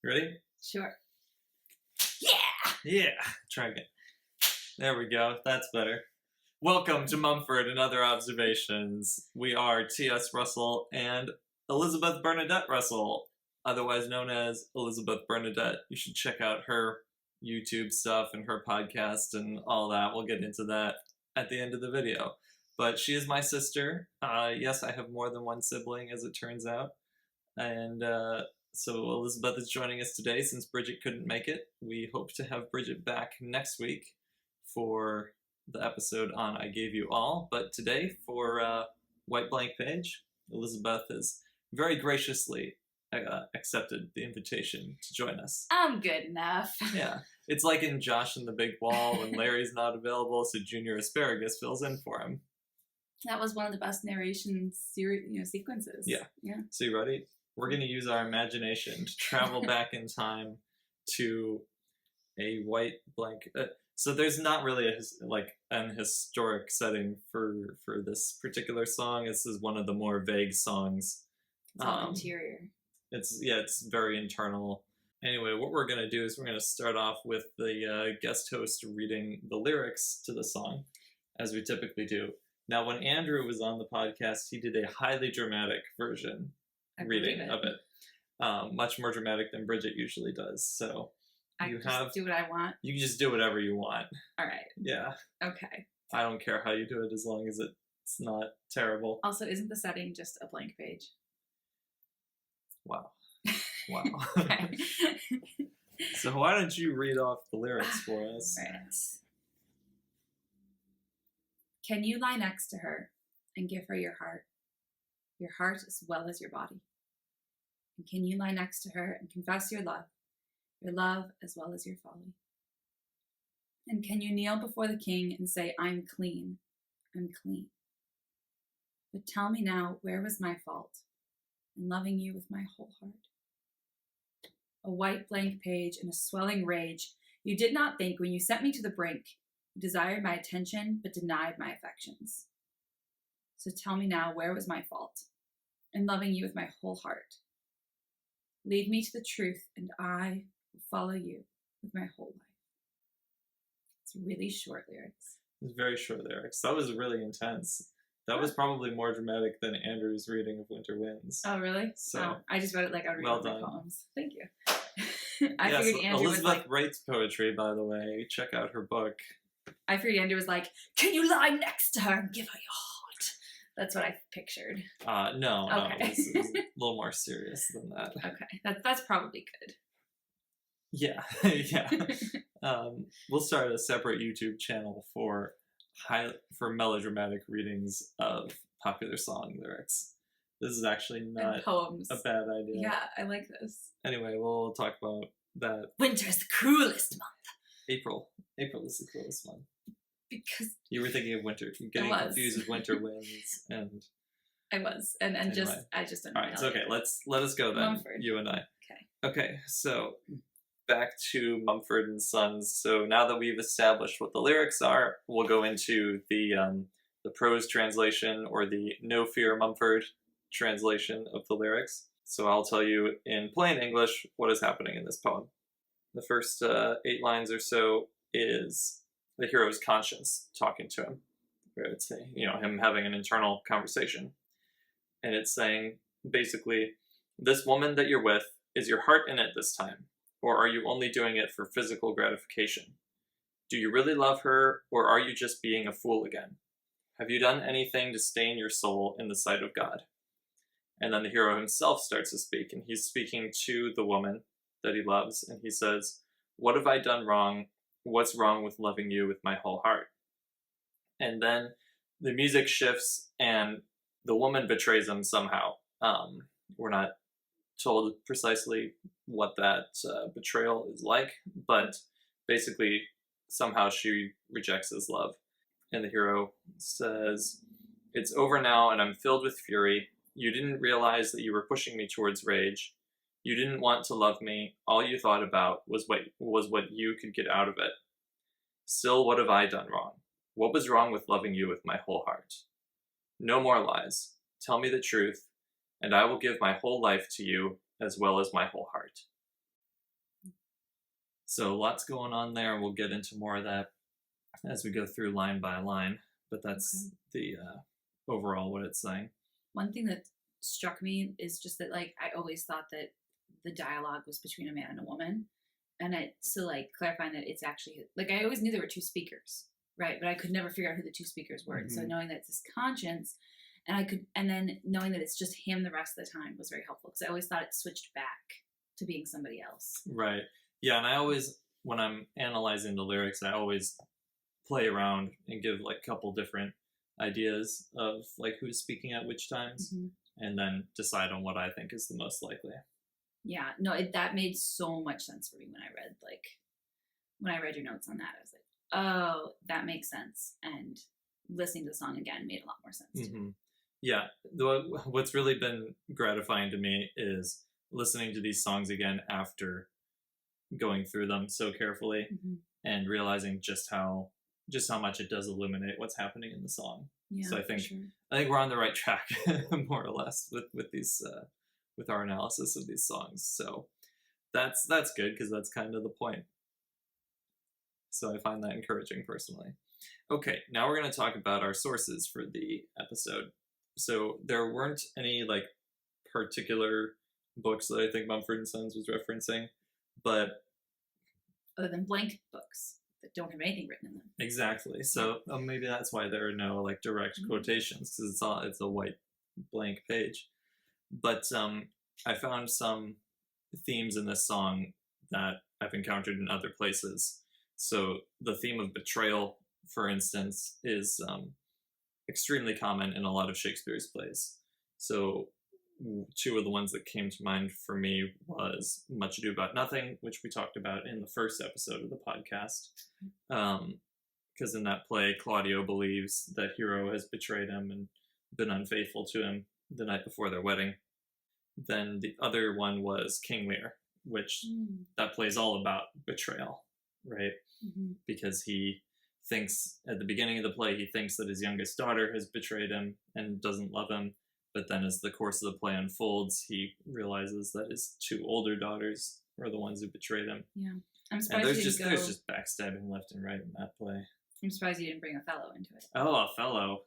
Ready? Sure. Yeah! Yeah. Try again. There we go. That's better. Welcome to Mumford and Other Observations. We are T.S. Russell and Elizabeth Bernadette Russell, otherwise known as Elizabeth Bernadette. You should check out her YouTube stuff and her podcast and all that. We'll get into that at the end of the video. But she is my sister. Yes, I have more than one sibling, as it turns out. And so Elizabeth is joining us today since Bridget couldn't make it. We hope to have Bridget back next week for the episode on I Gave You All. But today, for White Blank Page, Elizabeth has very graciously accepted the invitation to join us. I'm good enough. Yeah. It's like in Josh and the Big Wall when Larry's not available, so Junior Asparagus fills in for him. That was one of the best narration sequences. Yeah. Yeah. So you ready? We're going to use our imagination to travel back in time to a white blank. So there's not really an historic setting for this particular song. This is one of the more vague songs. It's all interior. It's very internal. Anyway, what we're going to do is we're going to start off with the guest host reading the lyrics to the song, as we typically do. Now, when Andrew was on the podcast, he did a highly dramatic version reading of it. Much more dramatic than Bridget usually does. So I can just do what I want. You can just do whatever you want. All right. Yeah. Okay. I don't care how you do it as long as it's not terrible. Also, isn't the setting just a blank page? Wow. Wow. Okay. So why don't you read off the lyrics for us? Right. Can you lie next to her and give her your heart as well as your body? And can you lie next to her and confess your love as well as your folly? And can you kneel before the king and say, I'm clean, I'm clean? But tell me now, where was my fault in loving you with my whole heart? A white blank page and a swelling rage, you did not think when you sent me to the brink, you desired my attention but denied my affections. So tell me now, where was my fault in loving you with my whole heart? Lead me to the truth, and I will follow you with my whole life. It's really short lyrics. It's very short lyrics. That was really intense. That was probably more dramatic than Andrew's reading of Winter Winds. Oh, really? So, I just read it like I would read well my done. poems. Thank you. I figured Andrew Elizabeth was like, writes poetry, by the way. Check out her book. I figured Andrew was like, can you lie next to her and give her your heart? That's what I pictured. No, Okay. This is a little more serious than that. Okay, that's probably good. Yeah, yeah. We'll start a separate YouTube channel for melodramatic readings of popular song lyrics. This is actually not and poems. a bad idea. Yeah, I like this. Anyway, we'll talk about that. Winter is the cruelest month. April is the coolest month. Because you were thinking of winter, getting confused with Winter Winds, and I was, and anyway. I just didn't. All right, it's okay. Let us go then. Mumford. You and I. Okay. Okay, so back to Mumford and Sons. So now that we've established what the lyrics are, we'll go into the prose translation, or the No Fear Mumford translation of the lyrics. So I'll tell you in plain English what is happening in this poem. The first 8 lines or so is the hero's conscience talking to him. It's him having an internal conversation. And it's saying, basically, this woman that you're with, is your heart in it this time? Or are you only doing it for physical gratification? Do you really love her, or are you just being a fool again? Have you done anything to stain your soul in the sight of God? And then the hero himself starts to speak, and he's speaking to the woman that he loves, and he says, what have I done wrong? What's wrong with loving you with my whole heart? And then the music shifts, and the woman betrays him somehow. We're not told precisely what that betrayal is like, but basically somehow she rejects his love. And the hero says, it's over now and I'm filled with fury. You didn't realize that you were pushing me towards rage. You didn't want to love me. All you thought about was what you could get out of it. Still, what have I done wrong? What was wrong with loving you with my whole heart? No more lies. Tell me the truth, and I will give my whole life to you as well as my whole heart. So lots going on there. We'll get into more of that as we go through line by line. But that's the overall what it's saying. One thing that struck me is just that, like, I always thought that the dialogue was between a man and a woman. And so, like, clarifying that it's actually, like, I always knew there were two speakers, right? But I could never figure out who the two speakers were. And so knowing that it's his conscience, and then knowing that it's just him the rest of the time was very helpful. Because I always thought it switched back to being somebody else. Right. Yeah, and I always, when I'm analyzing the lyrics, I always play around and give, like, a couple different ideas of, like, who's speaking at which times, and then decide on what I think is the most likely. Yeah, no, that made so much sense for me when I read your notes on that. I was like, oh, that makes sense. And listening to the song again made a lot more sense too. Yeah, what's really been gratifying to me is listening to these songs again after going through them so carefully and realizing just how much it does illuminate what's happening in the song. Yeah, so I think we're on the right track, more or less, with these with our analysis of these songs. So that's good, because that's kind of the point. So I find that encouraging personally. Okay, now we're going to talk about our sources for the episode. So there weren't any, like, particular books that I think Mumford and Sons was referencing, but other than blank books that don't have anything written in them. Exactly. So maybe that's why there are no, like, direct quotations, because it's a white blank page. But I found some themes in this song that I've encountered in other places. So the theme of betrayal, for instance, is extremely common in a lot of Shakespeare's plays. So two of the ones that came to mind for me was Much Ado About Nothing, which we talked about in the first episode of the podcast. Because in that play, Claudio believes that Hero has betrayed him and been unfaithful to him the night before their wedding. Then the other one was King Lear, which that play is all about betrayal, right? Because he thinks, at the beginning of the play, he thinks that his youngest daughter has betrayed him and doesn't love him. But then as the course of the play unfolds, he realizes that his two older daughters are the ones who betrayed him. Yeah. I'm surprised there's just backstabbing left and right in that play. I'm surprised you didn't bring Othello into it. Oh, Othello.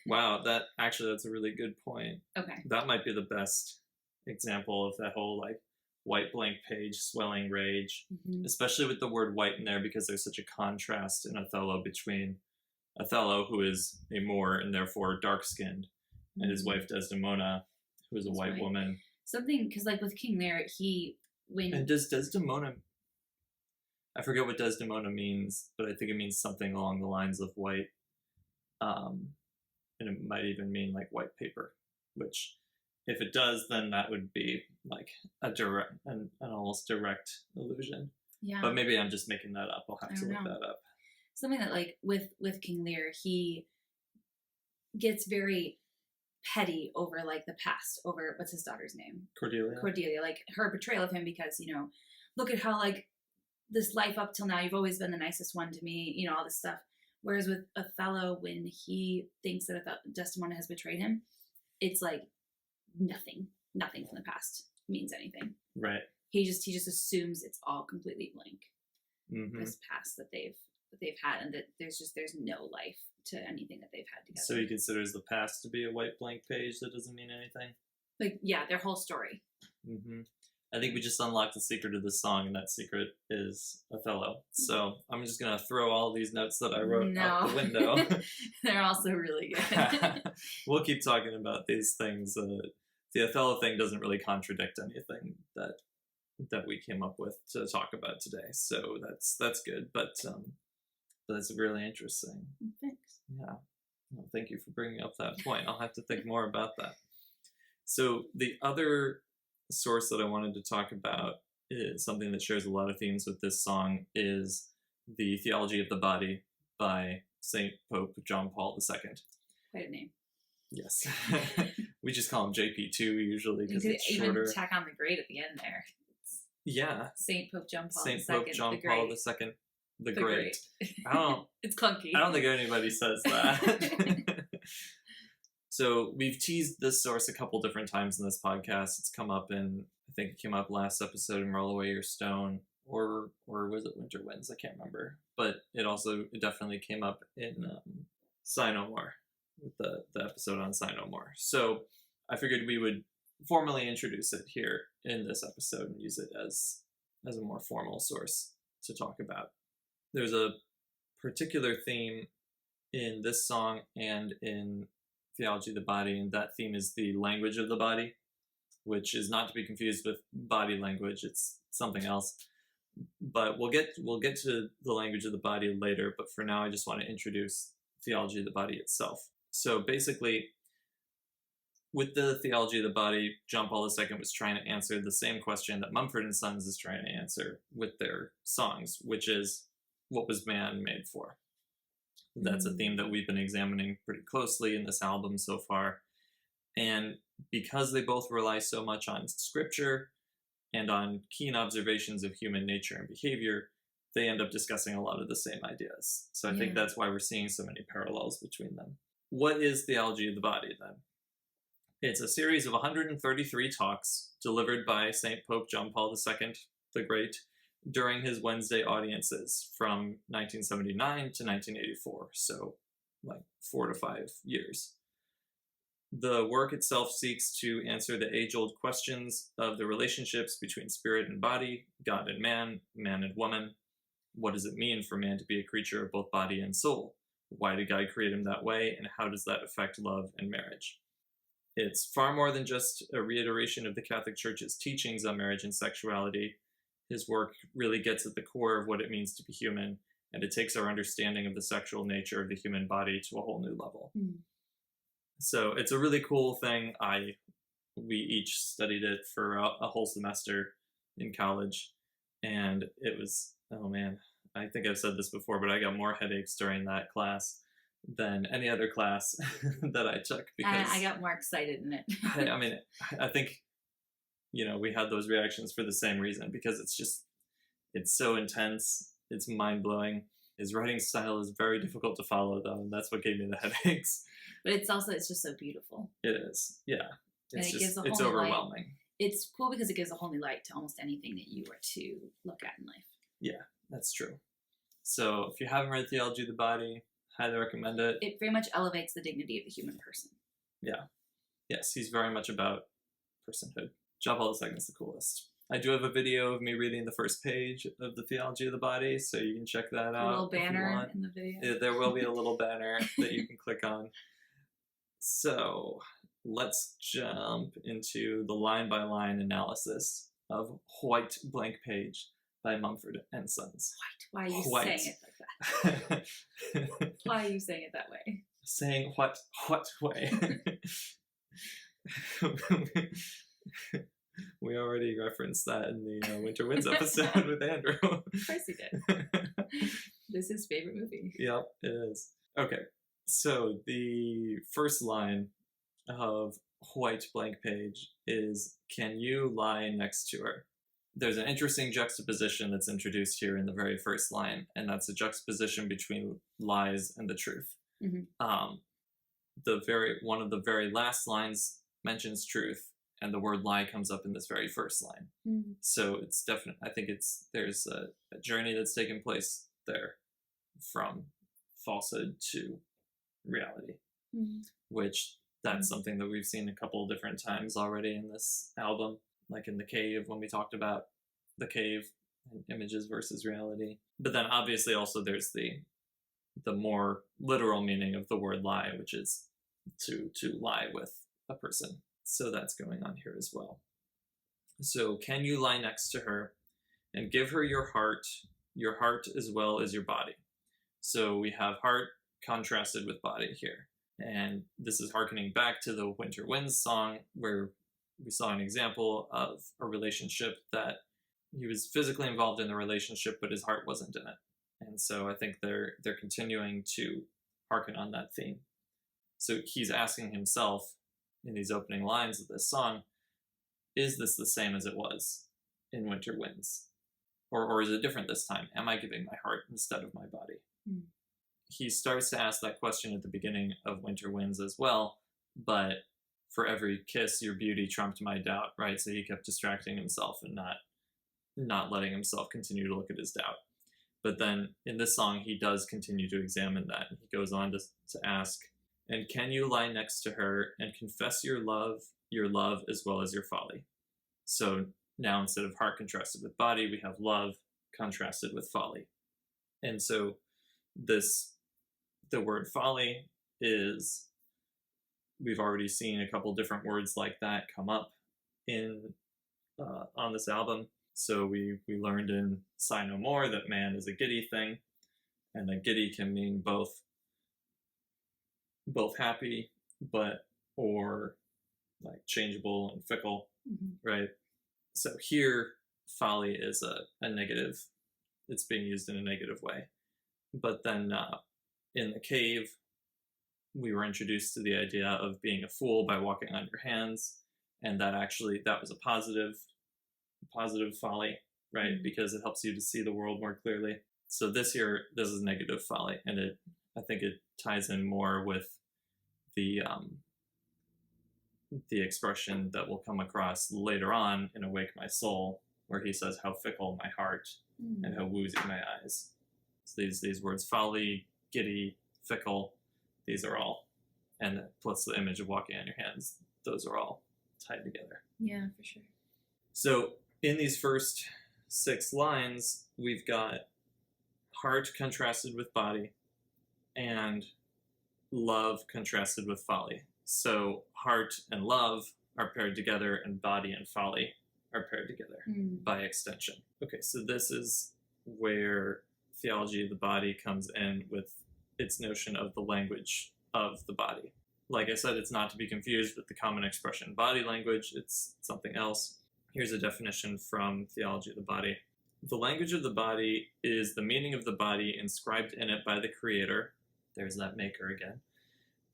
Wow, that's a really good point. Okay. That might be the best example of that whole, like, white blank page, swelling rage, especially with the word white in there, because there's such a contrast in Othello between Othello, who is a Moor and therefore dark-skinned, and his wife Desdemona, who is a white woman. Something, because, like, with King Lear, And does Desdemona... I forget what Desdemona means, but I think it means something along the lines of white. And it might even mean, like, white paper, which, if it does, then that would be, like, an almost direct allusion. Yeah. But maybe I'm just making that up. I'll have to look that up. Something that, like, with King Lear, he gets very petty over, like, the past, over, what's his daughter's name? Cordelia, like, her betrayal of him, because, look at how, like, this life up till now, you've always been the nicest one to me, all this stuff. Whereas with Othello, when he thinks that Desdemona has betrayed him, it's like nothing from the past means anything. Right. He just assumes it's all completely blank. This past that they've had, and that there's no life to anything that they've had together. So he considers the past to be a white blank page that doesn't mean anything? Like, yeah, their whole story. I think we just unlocked the secret of this song, and that secret is Othello. So I'm just going to throw all these notes that I wrote out the window. They're also really good. We'll keep talking about these things. The Othello thing doesn't really contradict anything that we came up with to talk about today. So that's good. But that's really interesting. Thanks. Yeah. Well, thank you for bringing up that point. I'll have to think more about that. So the other source that I wanted to talk about is something that shares a lot of themes with this song, is the Theology of the Body by Saint Pope John Paul II. Quite a name. Yes. We just call him JPII usually because it's even shorter. Tack on the great at the end there. Yeah. Saint Pope John Paul II. Saint Pope John Paul II, the Great. It's clunky. I don't think anybody says that. So we've teased this source a couple different times in this podcast. It's come up in, I I think it came up last episode in Roll Away Your Stone, or was it Winter Winds? I can't remember. But it definitely came up in Sigh No More, with the episode on Sigh No More. So I figured we would formally introduce it here in this episode and use it as a more formal source to talk about. There's a particular theme in this song and in Theology of the Body, and that theme is the language of the body, which is not to be confused with body language. It's something else. But we'll get to the language of the body later, but for now I just want to introduce Theology of the Body itself. So basically, with the Theology of the Body, John Paul II was trying to answer the same question that Mumford and Sons is trying to answer with their songs, which is, what was man made for? That's a theme that we've been examining pretty closely in this album so far. And because they both rely so much on scripture and on keen observations of human nature and behavior, they end up discussing a lot of the same ideas. So I think that's why we're seeing so many parallels between them. What is Theology of the Body, then? It's a series of 133 talks delivered by St. Pope John Paul II the Great during his Wednesday audiences from 1979 to 1984, so like 4 to 5 years. The work itself seeks to answer the age-old questions of the relationships between spirit and body, God and man and woman. What does it mean for man to be a creature of both body and soul? Why did God create him that way, and how does that affect love and marriage? It's far more than just a reiteration of the Catholic Church's teachings on marriage and sexuality. His work really gets at the core of what it means to be human, and it takes our understanding of the sexual nature of the human body to a whole new level. So it's a really cool thing. We each studied it for a whole semester in college, and it was, oh man, I think I've said this before, but I got more headaches during that class than any other class that I took, because I got more excited in it. I mean, I think, we had those reactions for the same reason, because it's so intense, it's mind-blowing. His writing style is very difficult to follow, though, and that's what gave me the headaches. But it's just so beautiful. It is, yeah. It's overwhelming. Light. It's cool because it gives a whole new light to almost anything that you were to look at in life. Yeah, that's true. So if you haven't read Theology of the Body, highly recommend it. It very much elevates the dignity of the human person. Yeah. Yes, he's very much about personhood. John Paul II is the coolest. I do have a video of me reading the first page of the Theology of the Body, so you can check that out. A little banner in the video. Yeah, there will be a little banner that you can click on. So let's jump into the line-by-line analysis of White Blank Page by Mumford and Sons. Why are you saying it like that? Why are you saying it that way? Saying what way? We already referenced that in the Winter Winds episode with Andrew. Of course he did. This is his favorite movie. Yep, it is. Okay, so the first line of White Blank Page is, "Can you lie next to her?" There's an interesting juxtaposition that's introduced here in the very first line, and that's a juxtaposition between lies and the truth. Mm-hmm. One of the very last lines mentions truth, and the word lie comes up in this very first line. Mm-hmm. So it's definite. I think there's a journey that's taken place there from falsehood to reality, which that's something that we've seen a couple of different times already in this album, like in The Cave, when we talked about the cave and images versus reality. But then obviously also there's the more literal meaning of the word lie, which is to lie with a person. So that's going on here as well. So, can you lie next to her and give her your heart as well as your body? So we have heart contrasted with body here. And this is hearkening back to the Winter Winds song, where we saw an example of a relationship that he was physically involved in the relationship, but his heart wasn't in it. And so I think they're continuing to hearken on that theme. So he's asking himself in these opening lines of this song, is this the same as it was in Winter Winds? Or is it different this time? Am I giving my heart instead of my body? He starts to ask that question at the beginning of Winter Winds as well, but for every kiss, your beauty trumped my doubt, right? So he kept distracting himself and not letting himself continue to look at his doubt. But then in this song, he does continue to examine that. And he goes on to ask, and can you lie next to her and confess your love as well as your folly? So now instead of heart contrasted with body, we have love contrasted with folly. And so the word folly is, we've already seen a couple different words like that come up in on this album. So we learned in Sigh No More that man is a giddy thing, and that giddy can mean both happy, or like changeable and fickle, right? So here, folly is a negative. It's being used in a negative way. But then in the cave, we were introduced to the idea of being a fool by walking on your hands, and that was a positive folly, right? Because it helps you to see the world more clearly. So this is negative folly, and I think it ties in more with the expression that will come across later on in Awake My Soul, where he says, how fickle my heart and how woozy my eyes. So these words, folly, giddy, fickle, these are all, and plus the image of walking on your hands, those are all tied together. Yeah, for sure. So in these first 6 lines, we've got heart contrasted with body and love contrasted with folly. So heart and love are paired together, and body and folly are paired together by extension. Okay, so this is where theology of the body comes in with its notion of the language of the body. Like I said, it's not to be confused with the common expression body language. It's something else. Here's a definition from Theology of the Body. The language of the body is the meaning of the body inscribed in it by the Creator, there's that maker again,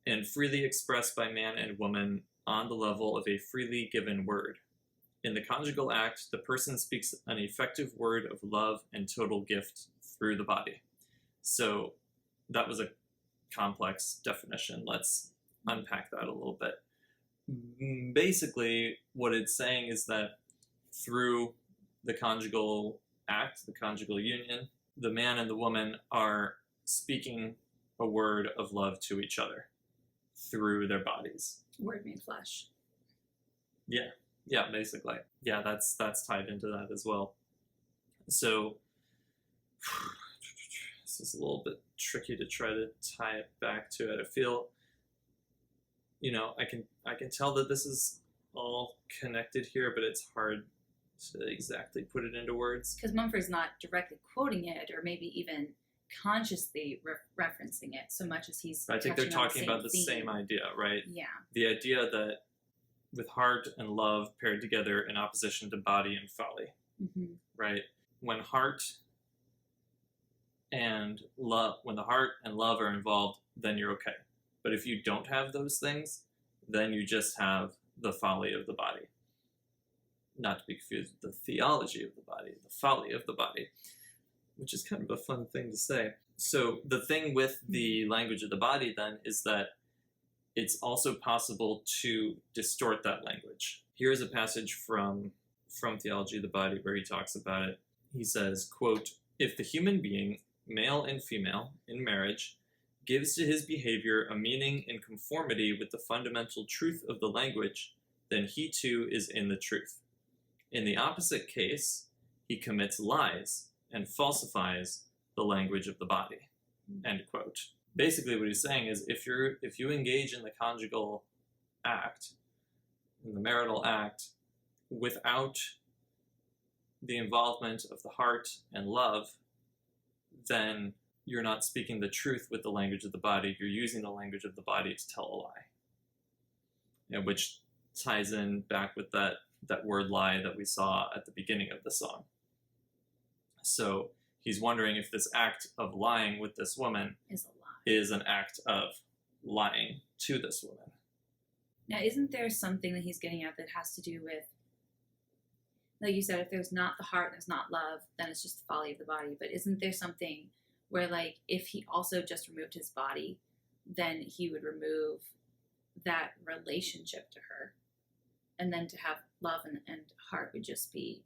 and freely expressed by man and woman on the level of a freely given word. In the conjugal act, the person speaks an effective word of love and total gift through the body. So that was a complex definition. Let's unpack that a little bit. Basically, what it's saying is that through the conjugal act, the conjugal union, the man and the woman are speaking a word of love to each other through their bodies. Word made flesh. Yeah, basically. Yeah, that's tied into that as well. So this is a little bit tricky to try to tie it back to it. I feel, I can tell that this is all connected here, but it's hard to exactly put it into words. Because Mumford's not directly quoting it, or maybe even consciously referencing it so much as he's I think they're talking about the same idea, right? Yeah. The idea that with heart and love paired together in opposition to body and folly, right? When the heart and love are involved, then you're okay. But if you don't have those things, then you just have the folly of the body. Not to be confused with the theology of the body, the folly of the body, which is kind of a fun thing to say. So the thing with the language of the body then is that it's also possible to distort that language. Here's a passage from Theology of the Body where he talks about it. He says, quote, if the human being, male and female, in marriage, gives to his behavior a meaning in conformity with the fundamental truth of the language, then he too is in the truth. In the opposite case, he commits lies and falsifies the language of the body. End quote. Basically what he's saying is if you engage in the conjugal act, in the marital act, without the involvement of the heart and love, then you're not speaking the truth with the language of the body. You're using the language of the body to tell a lie. And which ties in back with that word lie that we saw at the beginning of the song. So he's wondering if this act of lying with this woman is an act of lying to this woman. Now, isn't there something that he's getting at that has to do with, like you said, if there's not the heart, there's not love, then it's just the folly of the body. But isn't there something where, like, if he also just removed his body, then he would remove that relationship to her. And then to have love and heart would just be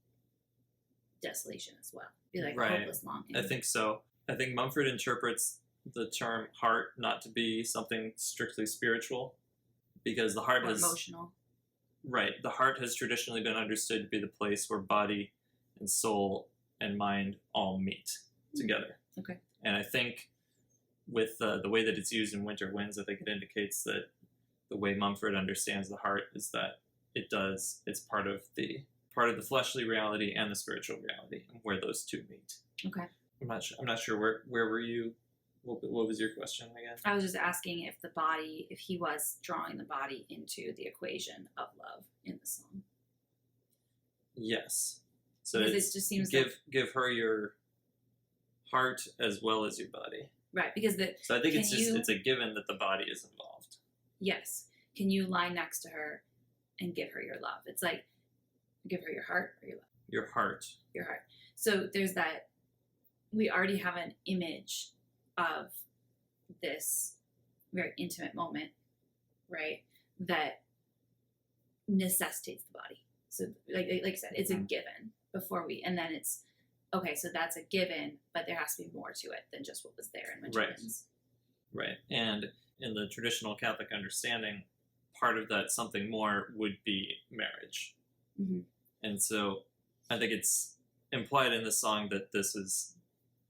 desolation as well. Be like Right. hopeless longing. I think so. I think Mumford interprets the term heart not to be something strictly spiritual, because the heart or has emotional. right. The heart has traditionally been understood to be the place where body and soul and mind all meet together. Okay. And I think with the way that it's used in Winter Winds, I think it indicates that the way Mumford understands the heart is that it's part of the fleshly reality and the spiritual reality, and where those two meet. Okay. I'm not sure where were you? What was your question again? I was just asking if he was drawing the body into the equation of love in the song. Yes. So Because it just seems give her your heart as well as your body. right, because So I think it's a given that the body is involved. yes. Can you lie next to her and give her your love? It's like give her your heart or your love. Your heart. Your heart. So there's that. We already have an image of this very intimate moment, right? That necessitates the body. So, like I said, it's a given and then it's okay. So that's a given, but there has to be more to it than just what was there in Winter Winds. Right. And in the traditional Catholic understanding, part of that something more would be marriage. Mm-hmm. And so I think it's implied in the song that this is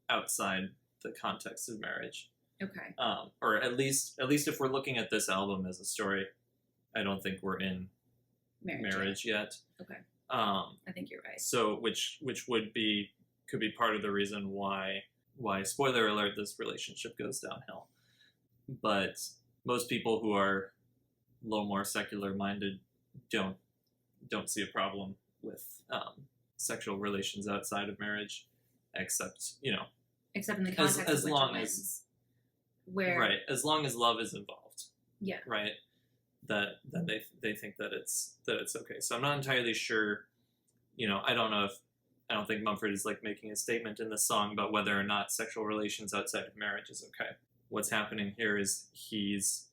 outside the context of marriage. Okay. Or at least if we're looking at this album as a story, I don't think we're in marriage yet. Okay. I think you're right. So which could be part of the reason why spoiler alert, this relationship goes downhill. But most people who are a little more secular minded don't see a problem with sexual relations outside of marriage, except in the context of Winter Winds, where right, as long as love is involved. Yeah. Right. Then they think that it's okay. So I'm not entirely sure. I don't think Mumford is like making a statement in the song about whether or not sexual relations outside of marriage is okay. What's happening here is he's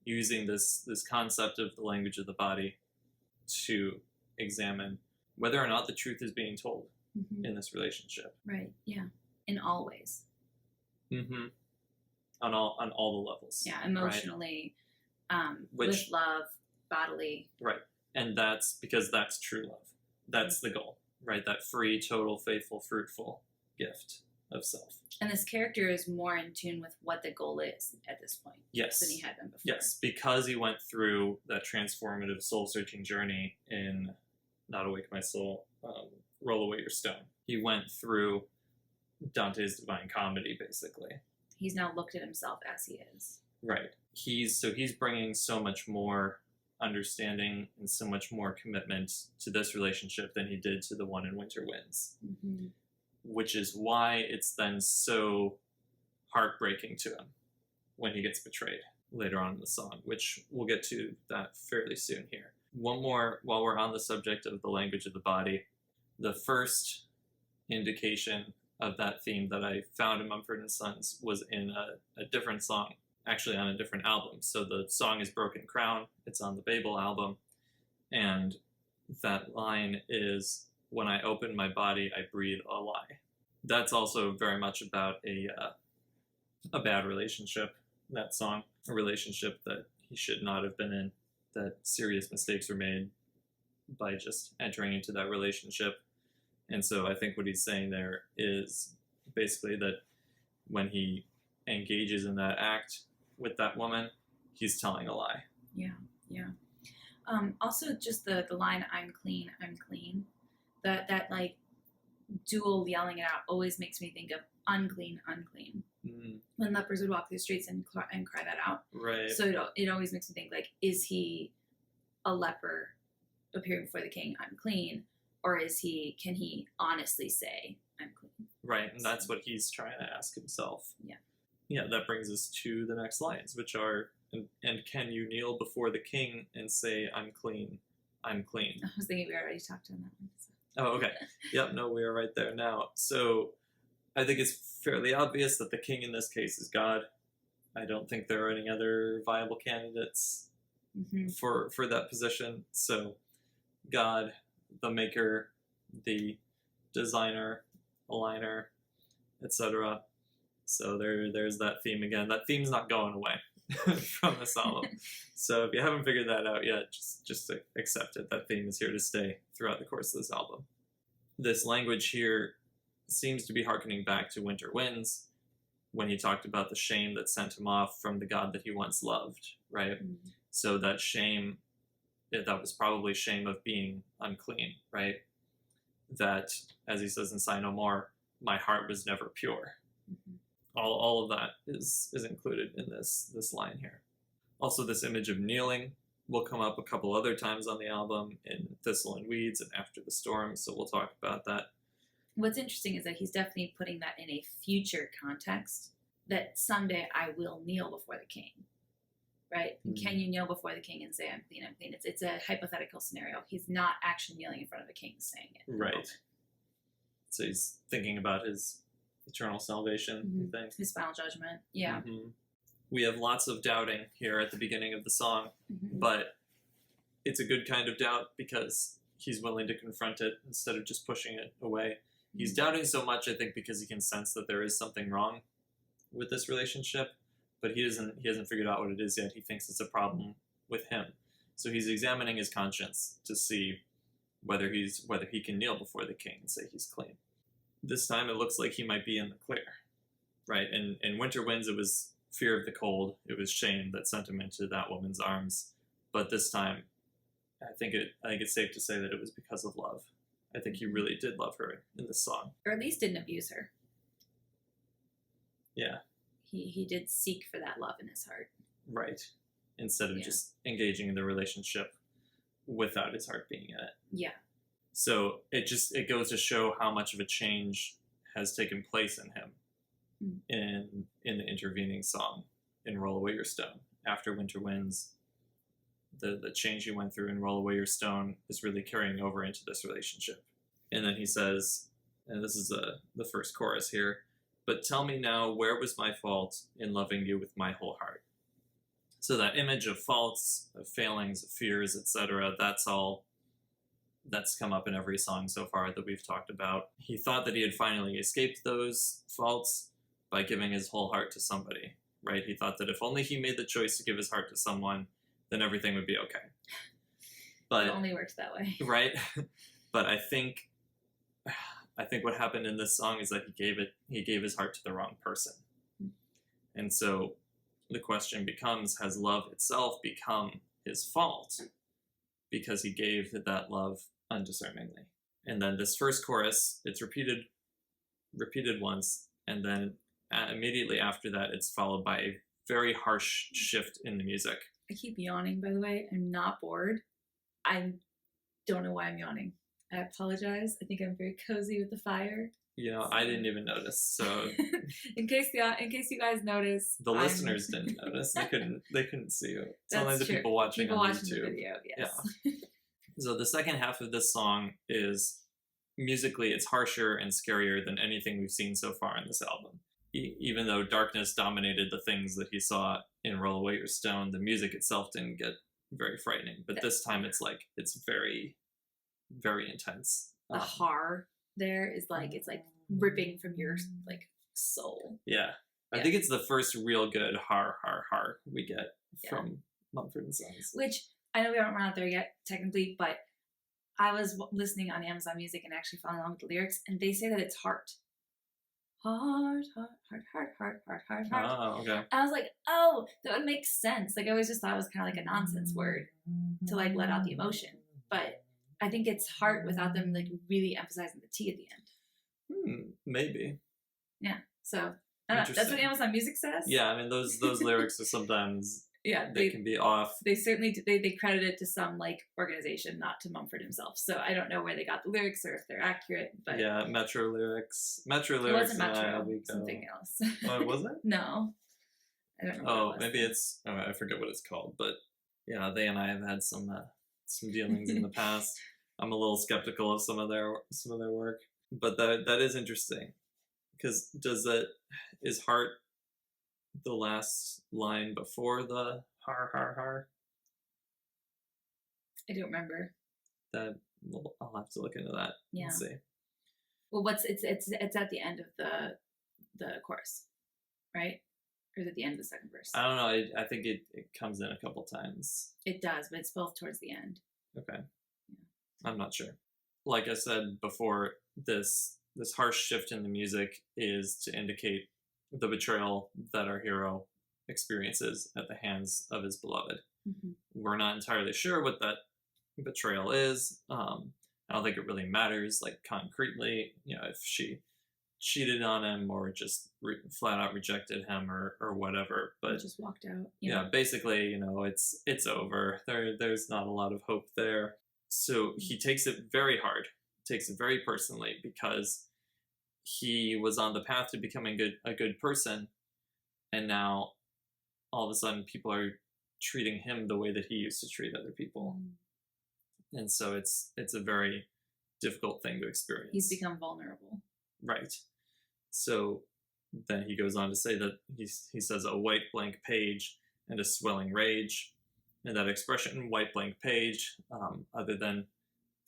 using this concept of the language of the body to examine whether or not the truth is being told in this relationship. Right. Yeah. In all ways. Mm-hmm. On all the levels. Yeah. Emotionally, right? with love, bodily. Right. And that's because that's true love. That's the goal, right? That free, total, faithful, fruitful gift of self. And this character is more in tune with what the goal is at this point. Yes. Than he had been before. Yes, because he went through that transformative soul-searching journey in Not Awake My Soul, Roll Away Your Stone. He went through Dante's Divine Comedy, basically. He's now looked at himself as he is. Right. He's bringing so much more understanding and so much more commitment to this relationship than he did to the one in Winter Winds. Mm-hmm. Which is why it's then so heartbreaking to him when he gets betrayed later on in the song, which we'll get to that fairly soon here. One more, while we're on the subject of the language of the body, the first indication of that theme that I found in Mumford and Sons was in a different song, actually on a different album. So the song is Broken Crown. It's on the Babel album. And that line is, when I open my body, I breathe a lie. That's also very much about a bad relationship, that song. A relationship that he should not have been in, that serious mistakes were made by just entering into that relationship. And so I think what he's saying there is basically that when he engages in that act with that woman, he's telling a lie. Yeah, yeah. Also, just the line, I'm clean, that like dual yelling it out always makes me think of unclean. When lepers would walk through the streets and cry that out. Right. So it always makes me think, like, is he a leper appearing before the king, I'm clean? Or can he honestly say, I'm clean? Right, and that's what he's trying to ask himself. Yeah. Yeah, that brings us to the next lines, which are, and can you kneel before the king and say, I'm clean, I'm clean? I was thinking we already talked on that one. So. Oh, okay. Yep, no, we are right there now. So I think it's fairly obvious that the king in this case is God. I don't think there are any other viable candidates for that position. So God, the maker, the designer, aligner, etc. So there's that theme again. That theme's not going away from this album. So if you haven't figured that out yet, just accept it. That theme is here to stay throughout the course of this album. This language here seems to be hearkening back to Winter Winds, when he talked about the shame that sent him off from the God that he once loved, right? Mm-hmm. So that shame, that was probably shame of being unclean, right? That, as he says in Sigh No More, my heart was never pure. Mm-hmm. All of that is included in this line here. Also, this image of kneeling will come up a couple other times on the album, in Thistle and Weeds and After the Storm, so we'll talk about that. What's interesting is that he's definitely putting that in a future context, that someday I will kneel before the king, right? Mm-hmm. Can you kneel before the king and say, I'm clean, I'm clean? It's a hypothetical scenario. He's not actually kneeling in front of the king saying it. Right. So he's thinking about his eternal salvation, I think. His final judgment, yeah. Mm-hmm. We have lots of doubting here at the beginning of the song, but it's a good kind of doubt because he's willing to confront it instead of just pushing it away. He's doubting so much, I think, because he can sense that there is something wrong with this relationship, but he hasn't figured out what it is yet. He thinks it's a problem with him. So he's examining his conscience to see whether he can kneel before the king and say he's clean. This time it looks like he might be in the clear, right? In Winter Winds, it was fear of the cold. It was shame that sent him into that woman's arms. But this time, I think it's safe to say that it was because of love. I think he really did love her in this song. Or at least didn't abuse her. Yeah. He did seek for that love in his heart. Right. Instead of just engaging in the relationship without his heart being in it. Yeah. So it goes to show how much of a change has taken place in him in the intervening song in Roll Away Your Stone. After Winter Winds, the change he went through in Roll Away Your Stone is really carrying over into this relationship. And then he says, and this is the first chorus here, but tell me now, where was my fault in loving you with my whole heart? So that image of faults, of failings, of fears, etc., that's come up in every song so far that we've talked about. He thought that he had finally escaped those faults by giving his whole heart to somebody, right? He thought that if only he made the choice to give his heart to someone, then everything would be okay. But it only works that way. Right? But I think what happened in this song is that he gave his heart to the wrong person. And so the question becomes, has love itself become his fault because he gave that love undiscerningly? And then this first chorus, it's repeated once, and then immediately after that, it's followed by a very harsh shift in the music. I keep yawning, by the way. I'm not bored. I don't know why I'm yawning. I apologize. I think I'm very cozy with the fire. I didn't even notice. So in case you guys notice, the listeners didn't notice. They couldn't see you. It's only the people watching on YouTube. The video, yes. Yeah. So the second half of this song is musically, it's harsher and scarier than anything we've seen so far in this album. Even though darkness dominated the things that he saw in Roll Away Your Stone, the music itself didn't get very frightening. But this time it's very, very intense. The horror there is it's ripping from your soul. Yeah. I think it's the first real good har we get from Mumford and Sons. Which, I know we haven't run out there yet, technically, but I was listening on Amazon Music and actually following along with the lyrics, and they say that it's heart. Heart. Oh, okay. I was like, oh, that would make sense. I always just thought it was kind of like a nonsense word to let out the emotion. But I think it's heart without them really emphasizing the T at the end. Maybe. Yeah. So I don't know. That's what Amazon Music says. Yeah, I mean those lyrics are sometimes they can be off. They certainly they credit it to some organization, not to Mumford himself. So I don't know where they got the lyrics or if they're accurate. But yeah, Metro lyrics. It wasn't Metro. Something else. Oh, it wasn't? No. I don't know. Oh, maybe it's. Oh, I forget what it's called. But yeah, they and I have had some dealings in the past. I'm a little skeptical of some of their work, but that is interesting because is heart the last line before the har? I don't remember. Well, I'll have to look into that and see. Well, it's at the end of the chorus, right? Or is it the end of the second verse? I don't know. I think it comes in a couple times. It does, but it's both towards the end. Okay. Yeah. I'm not sure. Like I said before, this harsh shift in the music is to indicate the betrayal that our hero experiences at the hands of his beloved. Mm-hmm. We're not entirely sure what that betrayal is. I don't think it really matters, like, concretely, if she cheated on him or just flat out rejected him or whatever, but just walked out. Basically, it's over. There's not a lot of hope there. So he takes it very hard, takes it very personally, because he was on the path to becoming a good person, and now all of a sudden people are treating him the way that he used to treat other people. And so it's a very difficult thing to experience. He's become vulnerable. Right. So then he goes on to say that he says a white blank page and a swelling rage. And that expression, white blank page, other than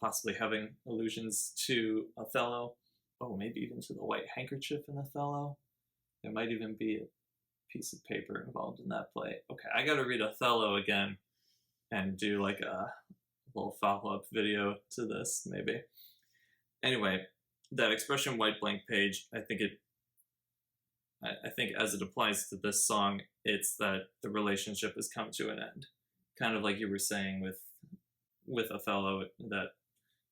possibly having allusions to Othello, maybe even to the white handkerchief in Othello. There might even be a piece of paper involved in that play. Okay, I gotta read Othello again and do like a little follow-up video to this, maybe. Anyway, that expression, white blank page, I think as it applies to this song, it's that the relationship has come to an end. Kind of like you were saying with Othello, that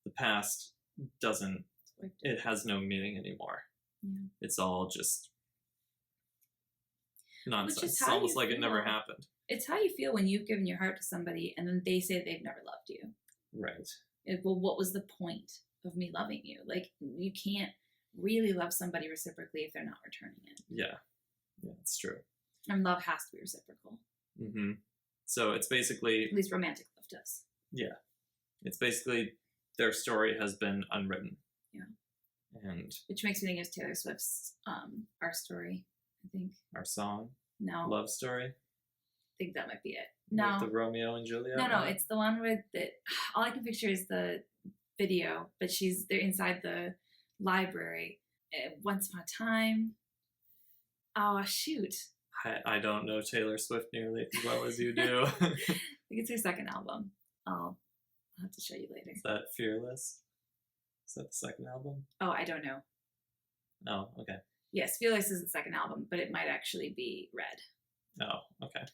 the past it has no meaning anymore. Yeah. It's all just nonsense. It's almost like it never happened. It's how you feel when you've given your heart to somebody and then they say they've never loved you. Right. Well, what was the point of me loving you? Like, you can't really love somebody reciprocally if they're not returning it. Yeah, it's true. And love has to be reciprocal. Mm-hmm. So it's basically... At least romantic love does. Yeah. It's basically their story has been unwritten. Yeah. And... Which makes me think of Taylor Swift's Our Story, I think. Our Song? No. Love Story? I think that might be it. No. With the Romeo and Juliet? No, it's the one with all I can picture is the video, but they're inside the library. Once Upon a Time. Oh, shoot. I don't know Taylor Swift nearly as well as you do. I think it's her second album. I'll have to show you later. Is that Fearless? Is that the second album? Oh, I don't know. Oh, okay. Yes, Fearless is the second album, but it might actually be Red. Oh, okay.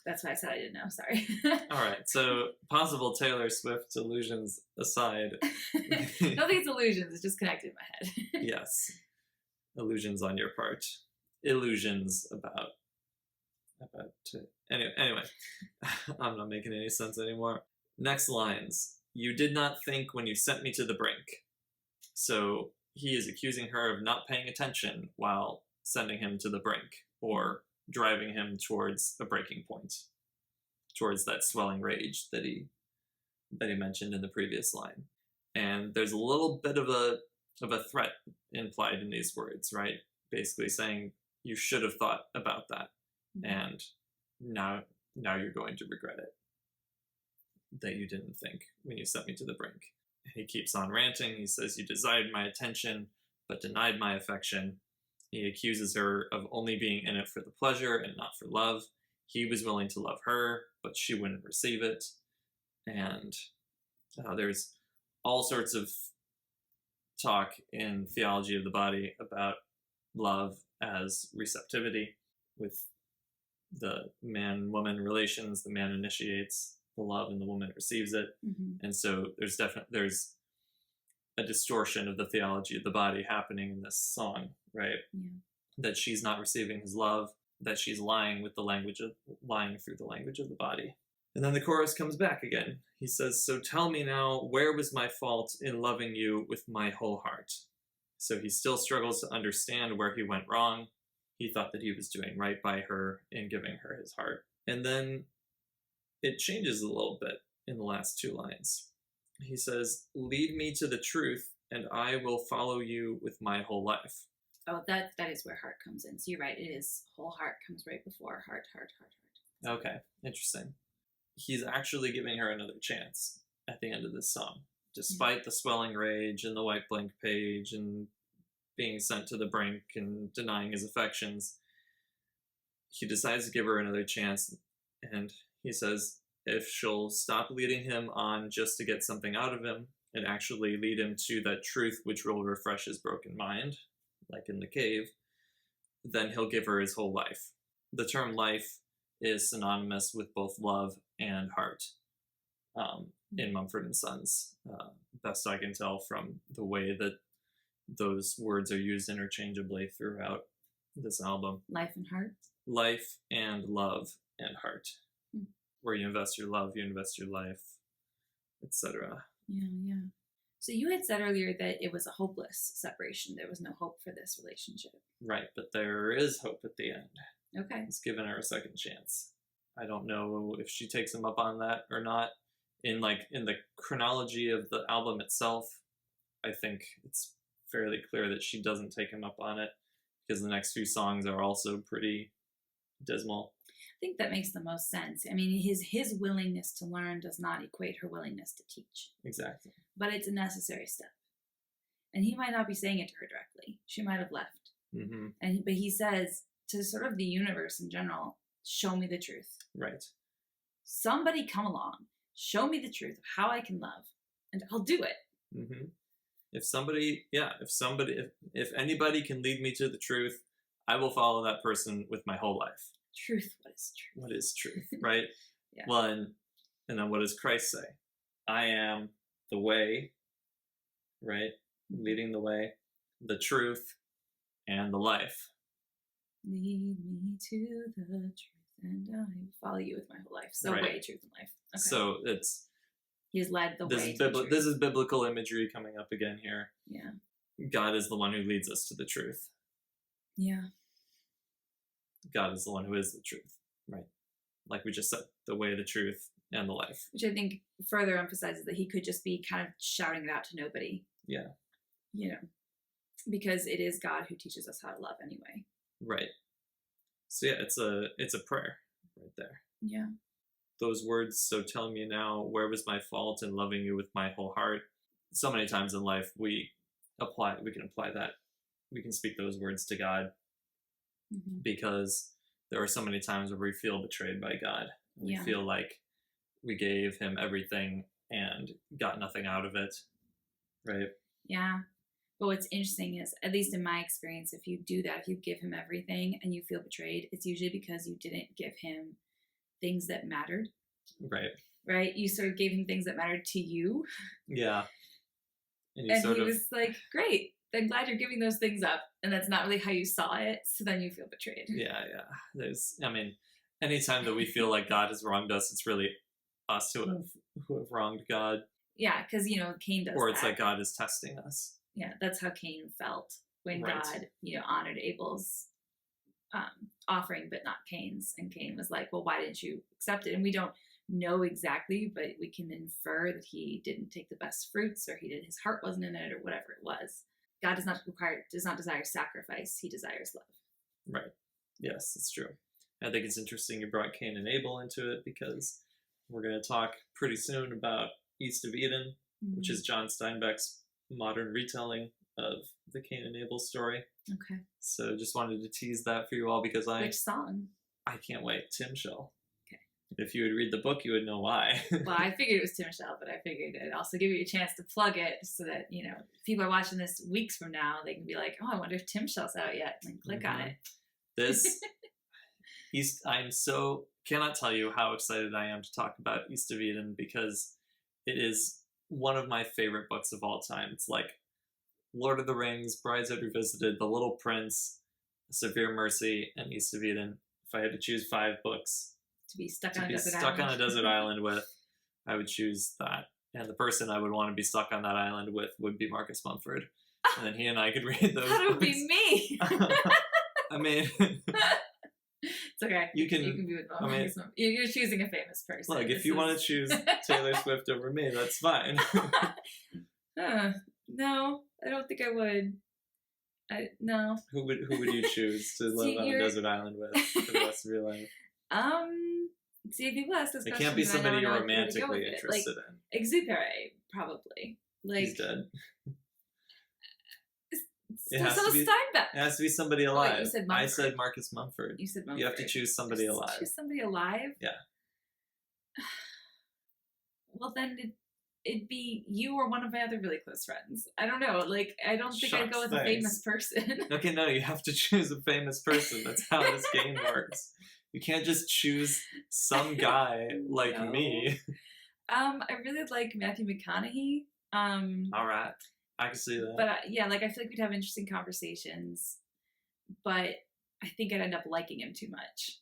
That's why I said I didn't know. Sorry. All right. So, possible Taylor Swift illusions aside. I don't think it's illusions. It's just connected in my head. Yes. Illusions on your part. Illusions about anyway, I'm not making any sense anymore. Next lines. You did not think when you sent me to the brink. So he is accusing her of not paying attention while sending him to the brink, or driving him towards a breaking point, towards that swelling rage that he mentioned in the previous line. And there's a little bit of a threat implied in these words, right? Basically saying you should have thought about that. And now you're going to regret it, that you didn't think when you sent me to the brink. He keeps on ranting. He says, you desired my attention, but denied my affection. He accuses her of only being in it for the pleasure and not for love. He was willing to love her, but she wouldn't receive it. And there's all sorts of talk in Theology of the Body about love as receptivity, with the man-woman relations. The man initiates the love and the woman receives it. Mm-hmm. And so there's a distortion of the theology of the body happening in this song, right? Yeah. That she's not receiving his love, that she's lying through the language of the body. And then the chorus comes back again. He says, so tell me now, where was my fault in loving you with my whole heart? So he still struggles to understand where he went wrong. He thought that he was doing right by her in giving her his heart. And then it changes a little bit in the last two lines. He says, lead me to the truth, and I will follow you with my whole life. Oh, that is where heart comes in. So you're right, it is whole heart comes right before heart. Okay, interesting. He's actually giving her another chance. at the end of this song. Despite the swelling rage and the white blank page and being sent to the brink and denying his affections, he decides to give her another chance, and he says if she'll stop leading him on just to get something out of him and actually lead him to that truth which will refresh his broken mind, like in the cave, then he'll give her his whole life. The term life is synonymous with both love and heart in Mumford and Sons, best I can tell from the way that those words are used interchangeably throughout this album. Life and heart? Life and love and heart. Where you invest your love, you invest your life, etc. Yeah. So you had said earlier that it was a hopeless separation. There was no hope for this relationship. Right, but there is hope at the end. Okay. He's given her a second chance. I don't know if she takes him up on that or not. In the chronology of the album itself, I think it's fairly clear that she doesn't take him up on it, because the next few songs are also pretty dismal. I think that makes the most sense. I mean, his willingness to learn does not equate her willingness to teach. Exactly. But it's a necessary step. And he might not be saying it to her directly. She might have left. Mm-hmm. But he says to sort of the universe in general, show me the truth. Right. Somebody come along. Show me the truth of how I can love, and I'll do it. Mm-hmm. If anybody can lead me to the truth, I will follow that person with my whole life. Truth, what is truth? What is truth, right? Yeah. Well, and then what does Christ say? I am the way, right? Leading the way, the truth, and the life. Lead me to the truth, and I will follow you with my whole life. So right. Way, truth, and life. Okay. So He's led the way. This is biblical imagery coming up again here. Yeah. God is the one who leads us to the truth. Yeah. God is the one who is the truth, right? Like we just said, the way, the truth, and the life. Which I think further emphasizes that he could just be kind of shouting it out to nobody. Yeah. You know, because it is God who teaches us how to love anyway. Right. So yeah, it's a prayer right there. Yeah. Those words, so tell me now, where was my fault in loving you with my whole heart? So many times in life we can apply that. We can speak those words to God. Mm-hmm. Because there are so many times where we feel betrayed by God. We feel like we gave him everything and got nothing out of it, right? Yeah. But what's interesting is, at least in my experience, if you do that, if you give him everything and you feel betrayed, it's usually because you didn't give him things that mattered. Right. Right? You sort of gave him things that mattered to you. Yeah. And he was like, great. I'm glad you're giving those things up, and that's not really how you saw it, so then you feel betrayed. Yeah. Anytime that we feel like God has wronged us, it's really us who have wronged God. Yeah, because, Cain does Or it's that. like God is testing us. Yeah, that's how Cain felt when God, honored Abel's offering, but not Cain's. And Cain was like, well, why didn't you accept it? And we don't know exactly, but we can infer that he didn't take the best fruits, or his heart wasn't in it, or whatever it was. God does not desire sacrifice. He desires love. Right. Yes, it's true. I think it's interesting you brought Cain and Abel into it, because we're going to talk pretty soon about East of Eden, which is John Steinbeck's modern retelling of the Cain and Abel story. Okay. So just wanted to tease that for you all, because Which song? I can't wait. Tim Shell. If you would read the book, you would know why. Well, I figured it was Tim Shell, but I figured I'd also give you a chance to plug it, so that, if people are watching this weeks from now, they can be like, oh, I wonder if Tim Shell's out yet, and then click on it. Cannot tell you how excited I am to talk about East of Eden, because it is one of my favorite books of all time. It's like Lord of the Rings, Brideshead Revisited, The Little Prince, Severe Mercy, and East of Eden. If I had to choose 5 books to be stuck on a desert island with, I would choose that. And the person I would want to be stuck on that island with would be Marcus Mumford. And then he and I could read those That would books. be me! I mean... It's okay. You can be with Marcus Mumford. You're choosing a famous person. Look, if you want to choose Taylor Swift over me, that's fine. No, I don't think I would. No. Who would you choose to live on a desert island with for the rest of your life? See, if people ask this It question, can't be then I somebody don't you're know where to go romantically with it. interested Like, in. Exupéry, probably. Like, He's dead. So It Steinbeck. has to be somebody Oh, alive. wait, you said I Mumford. said Marcus Mumford. You said Mumford. You have to choose somebody alive. Choose somebody alive? Yeah. Well, then it'd be you or one of my other really close friends. I don't know. Like, I don't think I'd go with a famous person. Okay, no, you have to choose a famous person. That's how this game works. You can't just choose some guy like me. I really like Matthew McConaughey. All right. I can see that. But yeah, like I feel like we'd have interesting conversations, but I think I'd end up liking him too much.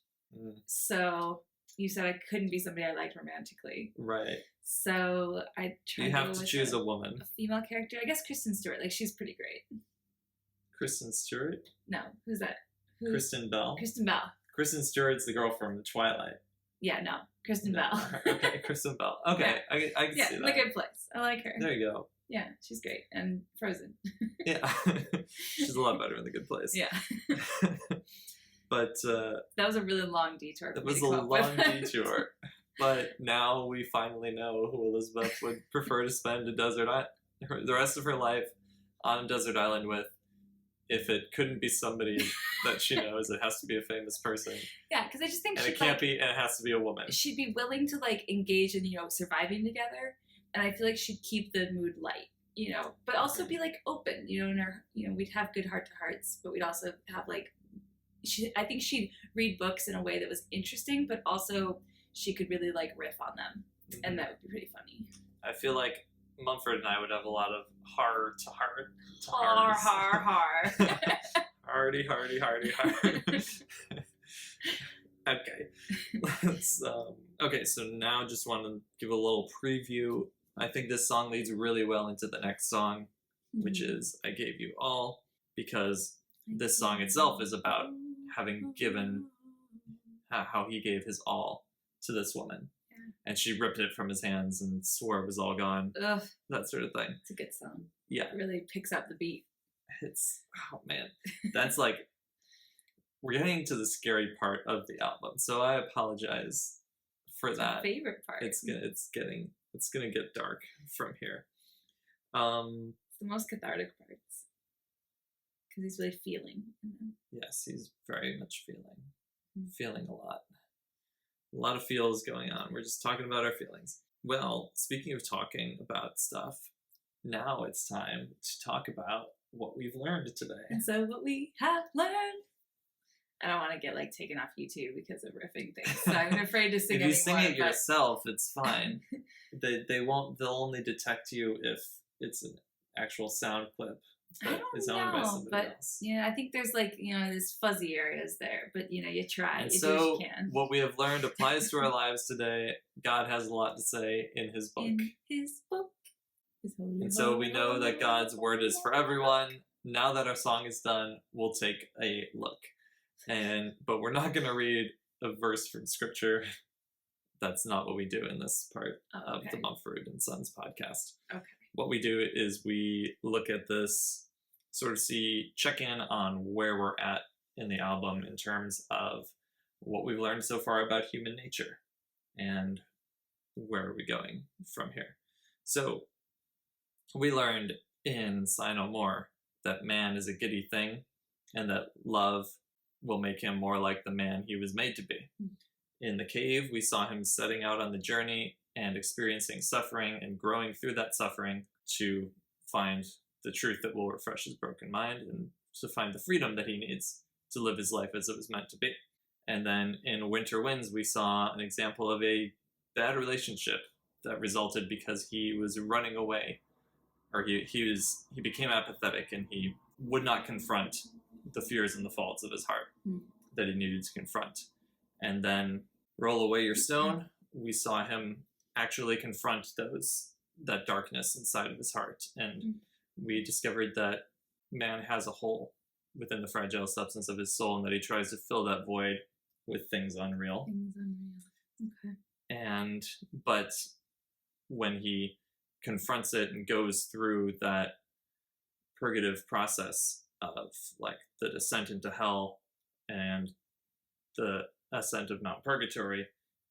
So you said I couldn't be somebody I liked romantically. Right. So I try You have to choose a woman. A female character. I guess Kristen Stewart. Like, she's pretty great. Kristen Stewart? No. Who's that? Kristen Bell? Kristen Bell. Kristen Stewart's the girl from Twilight. Yeah, no. Kristen Bell. Okay, Kristen Bell. Okay, yeah. I can see that. In a good place. I like her. There you go. Yeah, she's great. And Frozen. Yeah. She's a lot better in The Good Place. Yeah. But that was a really long detour. That was a long detour. But now we finally know who Elizabeth would prefer to spend the rest of her life on a desert island with. If it couldn't be somebody that she knows, it has to be a famous person. Yeah, because I just think and it can't be, and it has to be a woman. She'd be willing to like engage in surviving together, and I feel like she'd keep the mood light, but also be like open, and her, we'd have good heart to hearts, but we'd also have like, I think she'd read books in a way that was interesting, but also she could really like riff on them, and that would be pretty funny. I feel like Mumford and I would have a lot of heart to heart. Hardy. Okay. Okay, so now just want to give a little preview. I think this song leads really well into the next song, which is I Gave You All, because this song itself is about having given, how he gave his all to this woman. And she ripped it from his hands and swore it was all gone. Ugh. That sort of thing. It's a good song. Yeah. It really picks up the beat. It's, oh man. That's like, we're getting to the scary part of the album. So I apologize for that. My favorite part. It's gonna get dark from here. It's the most cathartic parts. Because he's really feeling. Yes, he's very much feeling a lot. A lot of feels going on. We're just talking about our feelings. Well, speaking of talking about stuff, now it's time to talk about what we've learned today. And so what we have learned. I don't want to get taken off YouTube because of riffing things. So I'm afraid to sing if you sing it yourself, it's fine. They'll only detect you if it's an actual sound clip that is owned by somebody else. Yeah, I think there's there's fuzzy areas there, but you try. And you so do what you can. What we have learned applies to our lives today. God has a lot to say in his book. In his book. And so we know that God's word is for everyone. Now that our song is done, we'll take a look. But we're not going to read a verse from scripture. That's not what we do in this part of the Mumford and Sons podcast. Okay. What we do is we look at this, sort of check in on where we're at in the album in terms of what we've learned so far about human nature and where are we going from here. So we learned in Sigh No More that man is a giddy thing and that love will make him more like the man he was made to be. In the cave, we saw him setting out on the journey and experiencing suffering and growing through that suffering to find the truth that will refresh his broken mind and to find the freedom that he needs to live his life as it was meant to be. And then in Winter Winds, we saw an example of a bad relationship that resulted because he was running away, or he became apathetic and he would not confront the fears and the faults of his heart that he needed to confront. And then Roll Away Your Stone, we saw him actually confront that darkness inside of his heart. And we discovered that man has a hole within the fragile substance of his soul and that he tries to fill that void with things unreal. Okay. But when he confronts it and goes through that purgative process of the descent into hell and the ascent of Mount Purgatory,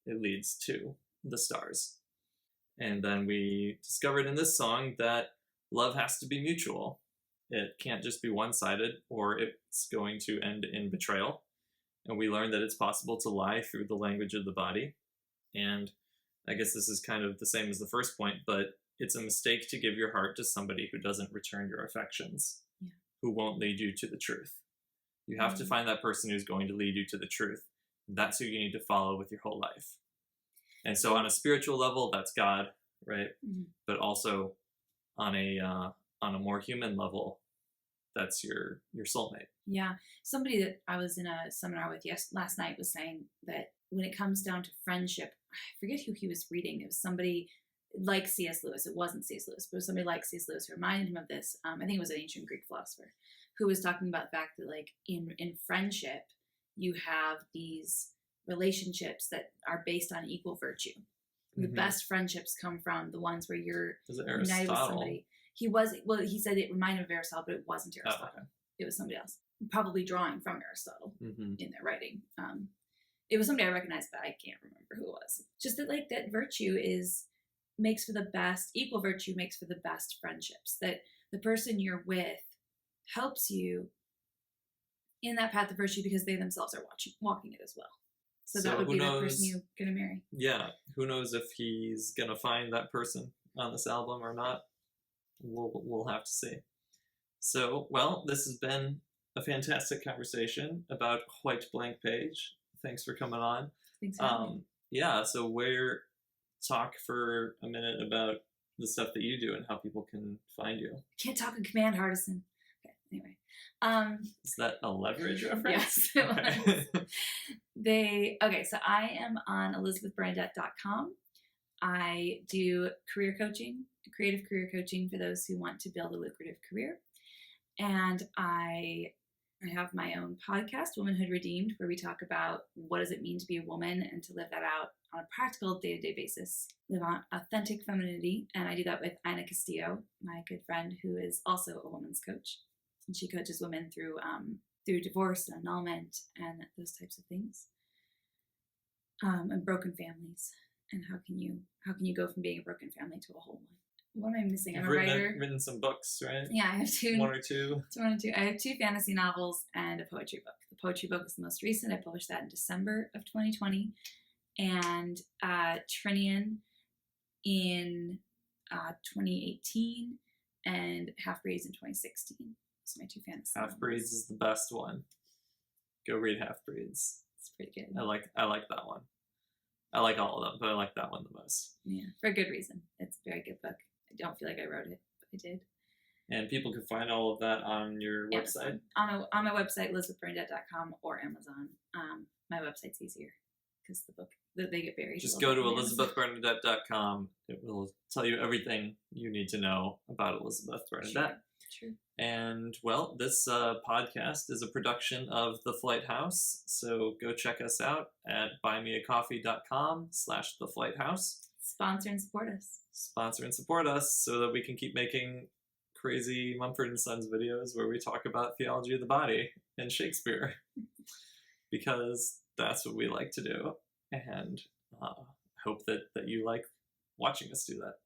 it leads to the stars. And then we discovered in this song that love has to be mutual. It can't just be one-sided, or it's going to end in betrayal. And we learned that it's possible to lie through the language of the body. And I guess this is kind of the same as the first point, but it's a mistake to give your heart to somebody who doesn't return your affections, who won't lead you to the truth. You have to find that person who's going to lead you to the truth. That's who you need to follow with your whole life. And so on a spiritual level, that's God, right? But also on a more human level, that's your soulmate. Yeah. Somebody that I was in a seminar with last night was saying that when it comes down to friendship, I forget who he was reading. It was somebody like C.S. Lewis. It wasn't C.S. Lewis, but it was somebody like C.S. Lewis who reminded him of this. I think it was an ancient Greek philosopher who was talking about the fact that, like, in friendship, you have these relationships that are based on equal virtue. The best friendships come from the ones where you're united with somebody. He said it reminded him of Aristotle, but it wasn't Aristotle. Oh, okay. It was somebody else, probably drawing from Aristotle in their writing. It was somebody I recognized, but I can't remember who it was. Just that, like, that virtue makes for the best, equal virtue makes for the best friendships. That the person you're with helps you in that path of virtue because they themselves are walking it as well. So that would be the person you're going to marry. Yeah. Who knows if he's going to find that person on this album or not? We'll have to see. So, well, this has been a fantastic conversation about White Blank Page. Thanks for coming on. Thanks for having me. Yeah, so talk for a minute about the stuff that you do and how people can find you. Can't talk in command, Hardison. Okay, anyway. Is that a leverage reference? Yes, it was. So I am on elizabethbernadette.com. I do career coaching, creative career coaching for those who want to build a lucrative career. And I have my own podcast, Womanhood Redeemed, where we talk about what does it mean to be a woman and to live that out on a practical day-to-day basis, live on authentic femininity. And I do that with Ina Castillo, my good friend, who is also a women's coach. And she coaches women through divorce and annulment and those types of things, and broken families. And how can you go from being a broken family to a whole one? What am I missing? I'm a writer. Written some books, right? Yeah, I have two. One or two. I have 2 fantasy novels and a poetry book. The poetry book is the most recent. I published that in December of 2020, and Trinian in 2018, and Half Breeds in 2016. Those are my 2 fantasy novels. Half Breeds is the best one. Go read Half Breeds. It's pretty good. I like that one. I like all of them, but I like that one the most. Yeah, for a good reason. It's a very good book. I don't feel like I wrote it, but I did. And people can find all of that on your website? On my website, elizabethbernadette.com or Amazon. My website's easier because the book, they get buried. Just go to elizabethbernadette.com. It will tell you everything you need to know about Elizabeth Bernadette. True. And, well, this podcast is a production of The Flight House, so go check us out at buymeacoffee.com/The Flight House. Sponsor and support us. Sponsor and support us so that we can keep making crazy Mumford and Sons videos where we talk about theology of the body and Shakespeare, because that's what we like to do, and hope that you like watching us do that.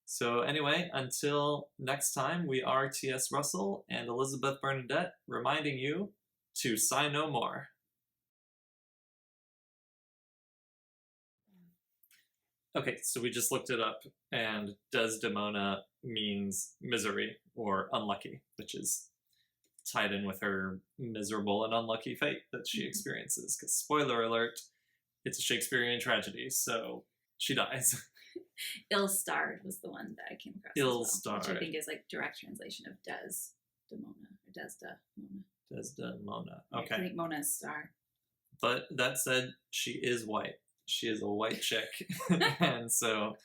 So anyway, until next time, we are T.S. Russell and Elizabeth Bernadette, reminding you to sigh no more. Okay, so we just looked it up, and Desdemona means misery or unlucky, which is tied in with her miserable and unlucky fate that she experiences. Because, spoiler alert, it's a Shakespearean tragedy, so she dies. Ill-starred was the one that I came across. Ill-starred. Which I think is like direct translation of Desdemona or Desdemona. Desdemona. Okay. I think Mona is star. But that said, she is white. She is a white chick, and so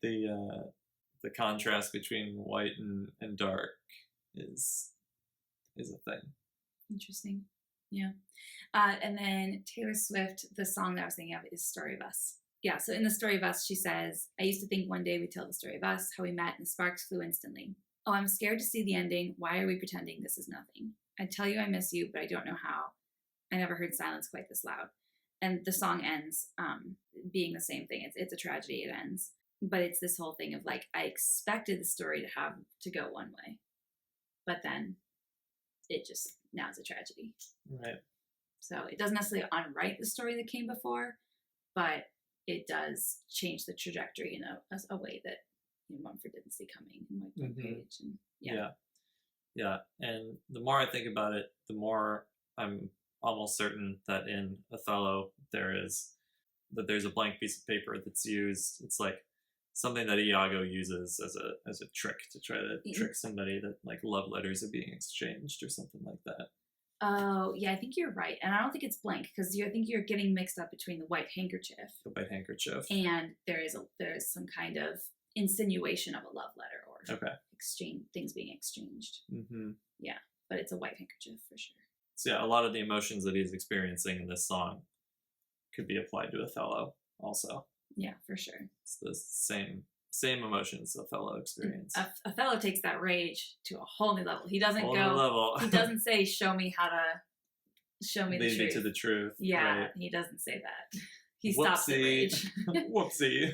the contrast between white and dark is a thing. Interesting. Yeah. And then Taylor Swift, the song that I was thinking of is Story of Us. Yeah, so in the Story of Us, she says, I used to think one day we'd tell the story of us, how we met and the sparks flew instantly. Oh, I'm scared to see the ending. Why are we pretending this is nothing? I tell you I miss you, but I don't know how. I never heard silence quite this loud. and the song ends being the same thing. It's a tragedy. It ends, but it's this whole thing of like, I expected the story to go one way, but then now it's a tragedy. Right. So it doesn't necessarily unwrite the story that came before, but it does change the trajectory in a way that Mumford didn't see coming in like one page. And yeah. And the more I think about it, the more I'm almost certain that in Othello there's a blank piece of paper that's used. It's like something that Iago uses as a trick to try to trick somebody, that like love letters are being exchanged or something like that. Oh, yeah, I think you're right. And I don't think it's blank, because I think you're getting mixed up between the white handkerchief. The white handkerchief. And there is some kind of insinuation of a love letter or things being exchanged. Mm-hmm. Yeah, but it's a white handkerchief for sure. So yeah, a lot of the emotions that he's experiencing in this song could be applied to Othello also. Yeah, for sure. It's the same emotions Othello experienced. Othello takes that rage to a whole new level. He doesn't He doesn't say, show me the truth. Lead me to the truth. Yeah, right. he doesn't say that. He stops the rage. Whoopsie.